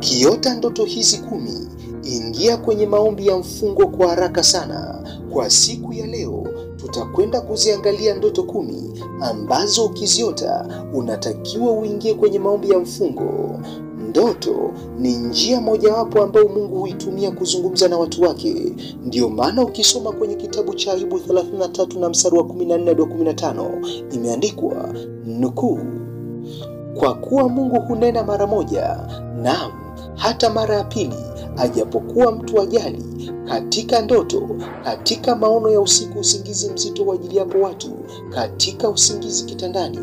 Ukiota ndoto hizi 10, ingia kwenye maombi ya mfungo kwa haraka sana. Kwa siku ya leo, tutakwenda kuziangalia ndoto 10 ambazo ukiziota unatakiwa uingie kwenye maombi ya mfungo. Ndoto ni njia mojawapo ambayo Mungu huitumia kuzungumza na watu wake. Ndio maana ukisoma kwenye kitabu cha Ayubu 33 na mstari wa 14 hadi 15 imeandikwa nukuu, kwa kuwa Mungu hunena mara moja, naam hata mara ya pili, ajapokuwa mtu ajali, katika ndoto, katika maono ya usiku, usingizi mzito wajiliapo watu, katika usingizi kitandani.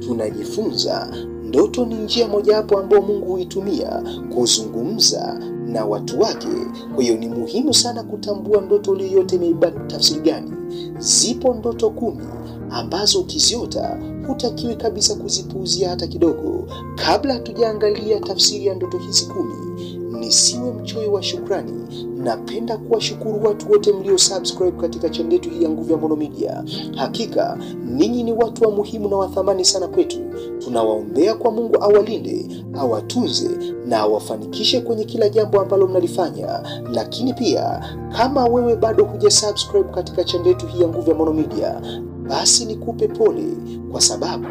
Tunajifunza ndoto ni njia mojawapo ambayo Mungu huitumia kuzungumza na watu wake. Kwa hiyo ni muhimu sana kutambua ndoto yoyote imebeba tafsiri gani. Zipo ndoto 10 ambazo ukiziota hutakiwi kabisa kuzipuuzia hata kidogo. Kabla hatujaangalia tafsiri ya ndoto hizi 10, nisiwe mchoyo wa shukrani. Napenda kuwashukuru watu wote mlio subscribe katika channel yetu hii ya Nguvu ya Maono Media. Hakika ninyi ni watu wa muhimu na wa thamani sana kwetu. Tunawaombea kwa Mungu awalinde, awatunze na awafanikishe kwenye kila jambo ambalo mnalifanya. Lakini pia kama wewe bado hujasubscribe katika channel yetu hii ya Nguvu ya Maono Media, basi nikupe pole, kwa sababu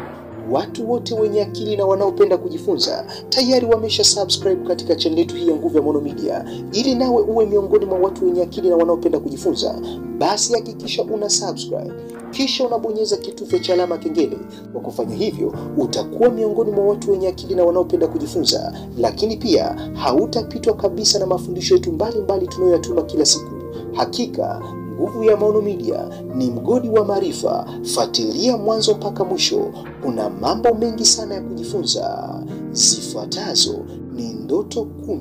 watu wote wenye akili na wanaopenda kujifunza tayari wamesha subscribe katika channel yetu hii ya Nguvu ya Maono Media. Ili nawe uwe miongoni mwa watu wenye akili na wanaopenda kujifunza, basi hakikisha una subscribe, kisha unabonyeza kitufe cha alama kengele. Kwa kufanya hivyo, utakuwa miongoni mwa watu wenye akili na wanaopenda kujifunza. Lakini pia hautapitwa kabisa na mafundisho yetu mbalimbali tunayoyatuma kila siku. Hakika Nguvu ya Maono Media ni mgodi wa maarifa. Fuatilia mwanzo mpaka mwisho. Kuna mambo mengi sana ya kujifunza. Zifuatazo ni ndoto 10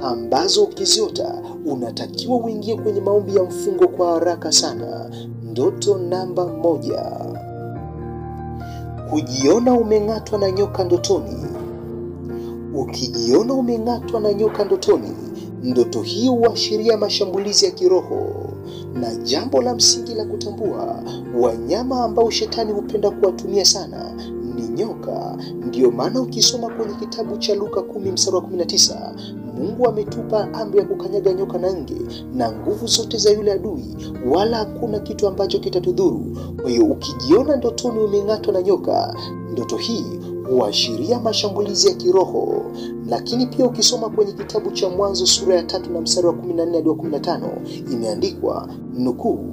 ambazo ukiziota unatakiwa uingie kwenye maombi ya mfungo kwa haraka sana. Ndoto namba 1. Kujiona umeng'atwa na nyoka ndotoni. Ukijiona umeng'atwa na nyoka ndotoni, ndoto hii huashiria mashambulizi ya kiroho. Na jambo la msingi la kutambua, wanyama ambao shetani hupenda kuwatumia sana ni nyoka. Ndio maana ukisoma kwenye kitabu cha Luka 10 mstari wa 19, Mungu ametupa amri ya kukanyaga nyoka na nge na nguvu zote za yule adui, wala hakuna kitu ambacho kitatudhuru. Kwa hiyo ukijiona ndotoni umeng'atwa na nyoka, ndoto hii huashiria mashambulizi ya kiroho. Lakini pia ukisoma kwenye kitabu cha Mwanzo sura ya 3 na mstari wa 14 hadi 15 imeandikwa nukuu,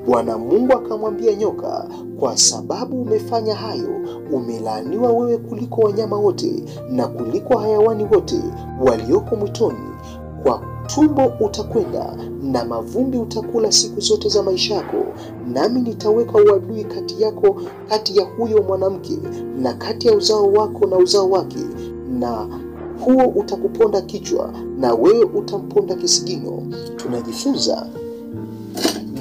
Bwana Mungu akamwambia nyoka, kwa sababu umefanya hayo, umelaaniwa wewe kuliko wanyama wote na kuliko hayawani wote walioko mwituni. Kwa tumbo utakwenda na mavumbi utakula siku zote za maisha yako, nami nitaweka uadui kati ya huyo mwanamke na kati ya uzao wako na uzao wake, na huo utakuponda kichwa na wewe utamponda kisigino. Tunajifunza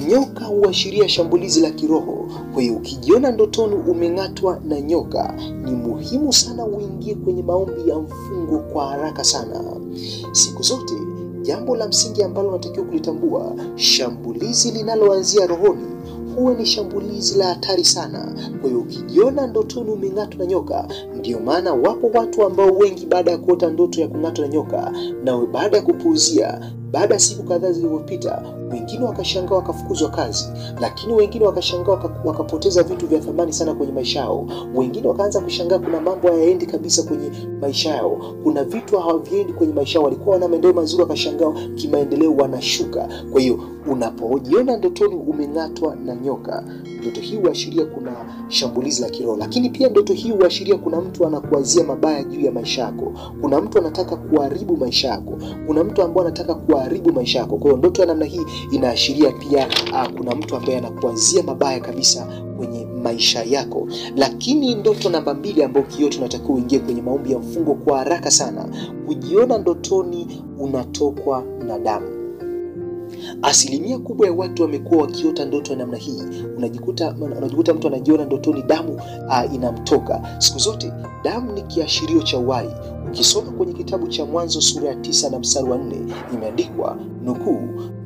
nyoka huashiria shambulizi la kiroho. Kwa hiyo ukijiona ndotoni umeng'atwa na nyoka, ni muhimu sana uingie kwenye maombi ya mfungo kwa haraka sana. Siku zote jambo la msingi ambalo unatakiwa kulitambua, shambulizi linaloanzia rohoni huwa ni shambulizi la hatari sana. Kwa hiyo ukijiona ndotoni umeng'atwa na nyoka, ndio maana wapo watu ambao wengi baada ya kuota ndoto ya kung'atwa na nyoka, na baada ya kupuuzia, baada siku kadhaa zilizopita, wengine wakashangaa wakafukuzwa kazi, lakini wengine wakashangaa wakapoteza vitu vya thamani sana kwenye maisha yao. Wengine wakaanza kushangaa kuna mambo hayaendi kabisa kwenye maisha yao. Kuna vitu haviendi kwenye maisha yao. Walikuwa wana maendeleo mazuri, wakashangaa kimaendeleo wanashuka. Kwa hiyo unapojiona ndotoni umeng'atwa na nyoka, ndoto hii huashiria kuna shambulizi la kiroho. Lakini pia ndoto hii huashiria kuna mtu anakuazia mabaya juu ya maisha yako. Kuna mtu anataka kuharibu maisha yako. Kuna mtu ambaye anataka kuharibu maisha yako. Kwa hiyo ndoto ya namna hii inaashiria pia kuna mtu ambaye anakuazia mabaya kabisa kwenye maisha yako. Lakini ndoto namba 2 ambayo kiyote tunatakiwa uingie kwenye maombi ya mfungo kwa haraka sana, kujiona ndotoni unatokwa na damu. Asilimia kubwa ya watu wamekuwa wakiota ndoto ya namna hii. Unajikuta mtu anajiona ndotoni damu inamtoka. Siku zote damu ni kiashirio cha uhai. Ukisoma kwenye kitabu cha Mwanzo sura ya 9 na mstari wa 4 imeandikwa nukuu,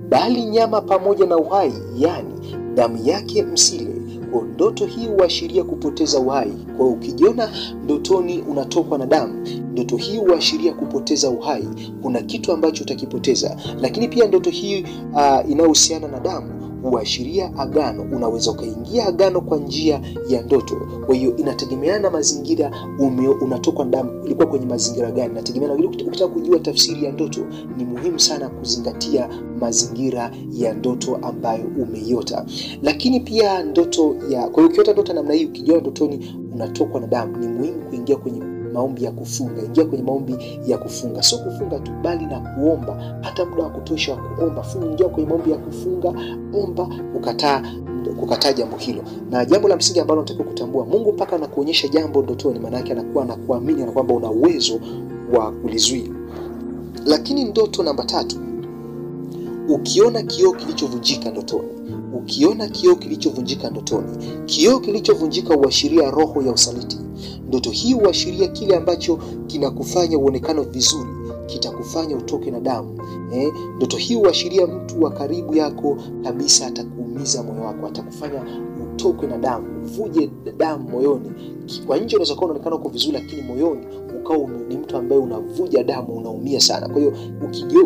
bali nyama pamoja na uhai, yani damu yake msile, Kwa ndoto hii huashiria kupoteza uhai. Kwa ukijiona ndotoni unatokwa na damu, ndoto hii huashiria kupoteza uhai. Kuna kitu ambacho utakipoteza. Lakini pia ndoto hii inayohusiana na damu huashiria agano. Unaweza ukaingia agano kwa njia ya ndoto. Kwa hiyo inategemeana na mazingira unatokwa na damu, ilikuwa kwenye mazingira gani. Inategemeana. Ukitaka kujua tafsiri ya ndoto, ni muhimu sana kuzingatia mazingira ya ndoto ambayo umeiota. Lakini pia kwa hiyo ukiota ndoto namna hii, ukijiona ndotoni unatokwa na damu, ni muhimu kuingia kwenye maombi ya kufunga. Ingia kwenye maombi ya kufunga. Sio kufunga tu, bali na kuomba. Hata muda wa kutosha wa kuomba. Ingia kwenye maombi ya kufunga, omba, kukataa jambo hilo. Na jambo la msingi ambalo unatakiwa kutambua, Mungu mpaka anakuonyesha jambo ndotoni, maana yake anakuwa anakuamini na kwamba una uwezo wa kulizuia. Lakini ndoto namba 3, ukiona kioo kilichovunjika ndotoni. Ukiona kioo kilichovunjika ndotoni. Kioo kilichovunjika huashiria roho ya usaliti. Ndoto hii huashiria kile ambacho kinakufanya uonekane vizuri, kitakufanya utoke na damu. Ndoto hii huashiria mtu wa karibu yako kabisa atakuumiza moyo wako, atakufanya utoke na damu, uvuje damu moyoni. Kwa nje unaweza kuwa unaonekana uko vizuri, lakini moyoni ukao ni mtu ambaye unavuja damu, unaumia sana. Kwa hiyo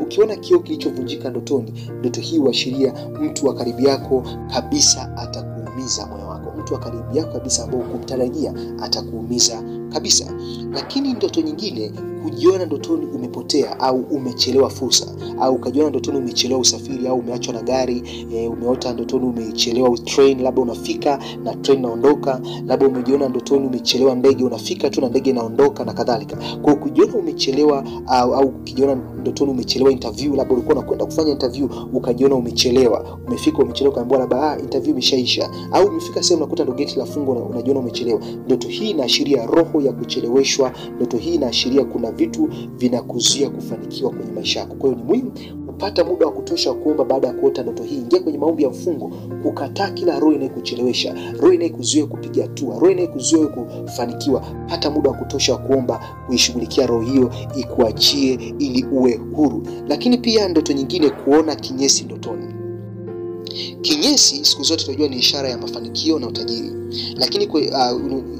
ukiona kioo kilichovunjika ndotoni, ndoto hii huashiria mtu wa karibu yako kabisa atakuumiza moyo wako. Mtu wa karibu yako kabisa ambao hukumtarajia atakuumiza kabisa. Lakini ndoto nyingine, kujiona ndotoni umepotea au umechelewa fursa, au ukajiona ndotoni umechelewa usafiri au umeachwa na gari. Umeota ndotoni umechelewa train, labda unafika na train inaondoka. Labda umejiona ndotoni umechelewa ndege, unafika tu na ndege inaondoka na kadhalika. Kwa kujiona umechelewa au ukijiona ndotoni umechelewa interview, labda ulikuwa unakwenda kufanya interview ukajiona umechelewa, umefika umechelewa, kaambiwa labda interview imeshaisha, au umefika sehemu unakuta ndo gate la fungo na unajiona umechelewa. Ndoto hii inaashiria roho ya kucheleweshwa. Ndoto hii inaashiria kuna vitu vinakuzuia kufanikiwa kwenye maisha yako. Kwa hiyo ni muhimu kupata muda wa kutosha kuomba baada ya kuota ndoto hii. Ingia kwenye maombi ya mfungo, kukataa kila roho inayokuchelewesha, roho inayokuzuia kupiga hatua, roho inayokuzuia kufanikiwa. Pata muda wa kutosha kuomba, kuishughulikia roho hiyo ikuachie ili uwe huru. Lakini pia ndoto nyingine, kuona kinyesi ndotoni. Kinyesi siku zote tunajua ni ishara ya mafanikio na utajiri. Lakini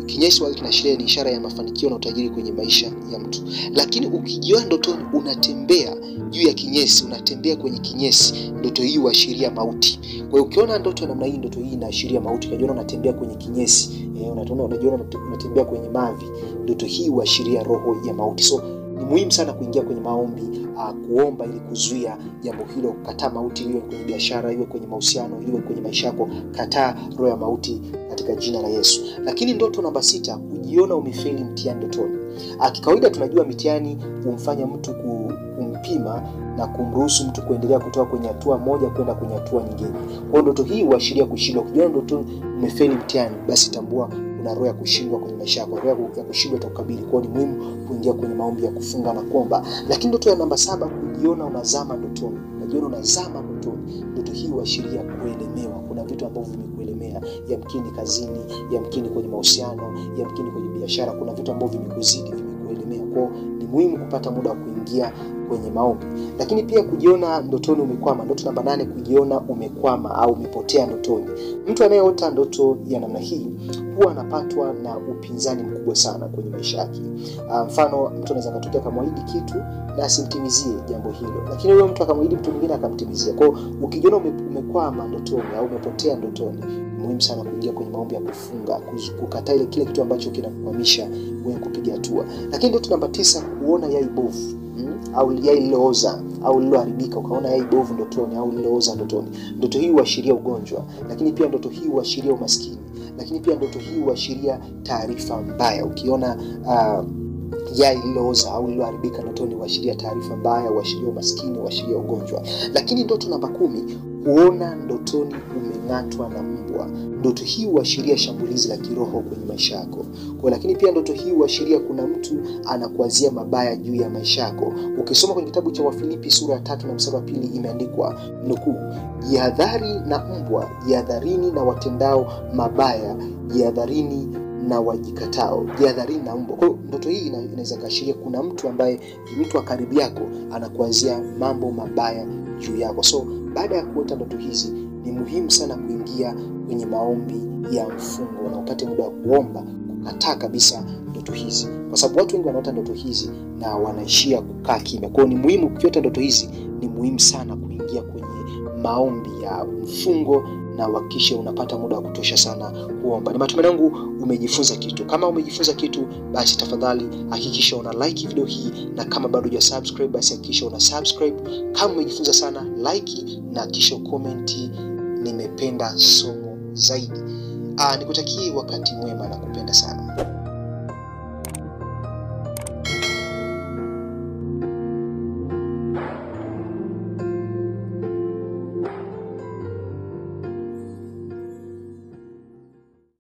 kinyesi wao kinaashiria ni ishara ya mafanikio na utajiri kwenye maisha ya mtu. Lakini ukijiona ndotoni unatembea juu ya kinyesi, unatembea kwenye kinyesi, ndoto hii huashiria mauti. Kwa hiyo ukiona ndoto namna hii, ndoto hii inaashiria mauti. Unajiona unatembea kwenye kinyesi, unajiona unatembea kwenye mavi, ndoto hii huashiria roho ya mauti. So ni muhimu sana kuingia kwenye maombi, kuomba ili kuzuia jambo hilo, kukataa mauti, iwe kwenye biashara, iwe kwenye mahusiano, iwe kwenye maisha yako. Kataa roho ya mauti katika jina la Yesu. Lakini ndoto namba 6, kujiona umefeli mtihani ndotoni. Kikawaida tunajua mitihani humfanya mtu kumpima na kumruhusu mtu kuendelea kutoka kwenye hatua moja kwenda kwenye hatua nyingine. Kwa ndoto hii huashiria kushindwa. Ukijiona ndotoni umefeli mtihani, basi tambua kuna roho ya kushindwa kwenye maisha yako. Roho ya kushindwa itakukabili. Kwa hiyo ni muhimu kuingia kwenye maombi ya kufunga na kuomba. Lakini ndoto ya namba 7, kujiona unazama ndotoni. Unajiona unazama ndotoni. Ndoto hii huashiria kuelemewa. Kuna vitu ambavyo vimekuelemea, yamkini kazini, yamkini kwenye mahusiano, yamkini kwenye biashara. Kuna vitu ambavyo vimekuzidi, vimekuelemea. Kwa ni muhimu kupata muda wa kuingia kwenye maombi. Lakini pia kujiona ndotoni umekwama. Ndoto namba 8, kujiona umekwama au umepotea ndotoni. Mtu anayeota ndoto ya namna hii huwa anapatwa na upinzani mkubwa sana kwenye maisha yake. Mfano, mtu anaweza kutokea akamwahidi kitu na asimtimizie jambo hilo, lakini huyo mtu akamwahidi mtu mwingine akamtimizia. Kwa hiyo ukijiona umekwama ndotoni au umepotea ndotoni, muhimu sana kuingia kwenye maombi ya kufunga, kukataa kile kitu ambacho kinakukwamisha wewe kupiga hatua. Lakini ndoto namba 9, kuona yai bovu au yai lilooza au liloharibika. Ukaona yai bovu ndotoni au lilooza ndotoni, ndoto hii huashiria ugonjwa. Lakini pia ndoto hii huashiria umaskini. Lakini pia ndoto hii huashiria taarifa mbaya. Ukiona yai lilooza au liloharibika ndotoni, huashiria taarifa mbaya, huashiria umaskini, huashiria ugonjwa. Lakini ndoto namba 10, kuona ndotoni umeng'atwa na mbwa. Ndoto hii huashiria shambulizi la kiroho kwenye maisha yako. Lakini pia ndoto hii huashiria kuna mtu anakuazia mabaya juu ya maisha yako. Ukisoma kwenye kitabu cha Wafilipi sura ya 3 na mstari wa 2, imeandikwa nukuu, jihadhari na mbwa, jihadharini na watendao mabaya, jihadharini na wajikatao, jihadharini na mbwa. Kwa hiyo ndoto hii inaweza kuashiria kuna mtu ambaye mtu wa karibu yako anakuazia mambo mabaya juu yako. So baada ya kuota ndoto hizi, ni muhimu sana kuingia kwenye maombi ya mfungo na upate muda wa kuomba, kukataa kabisa ndoto hizi, kwa sababu watu wengi wanaota ndoto hizi na wanaishia kukaa kimya. Kwa hiyo ni muhimu, ukiota ndoto hizi ni muhimu sana kuingia kwenye maombi ya mfungo na hakikisha unapata muda wa kutosha sana kuomba. Ni matumaini yangu umejifunza kitu. Kama umejifunza kitu, basi tafadhali hakikisha una like video hii, na kama bado hujasubscribe basi hakikisha una subscribe. Kama umejifunza sana, like na kisha comment nimependa somo zaidi. Nikutakie wakati mwema na kupenda sana.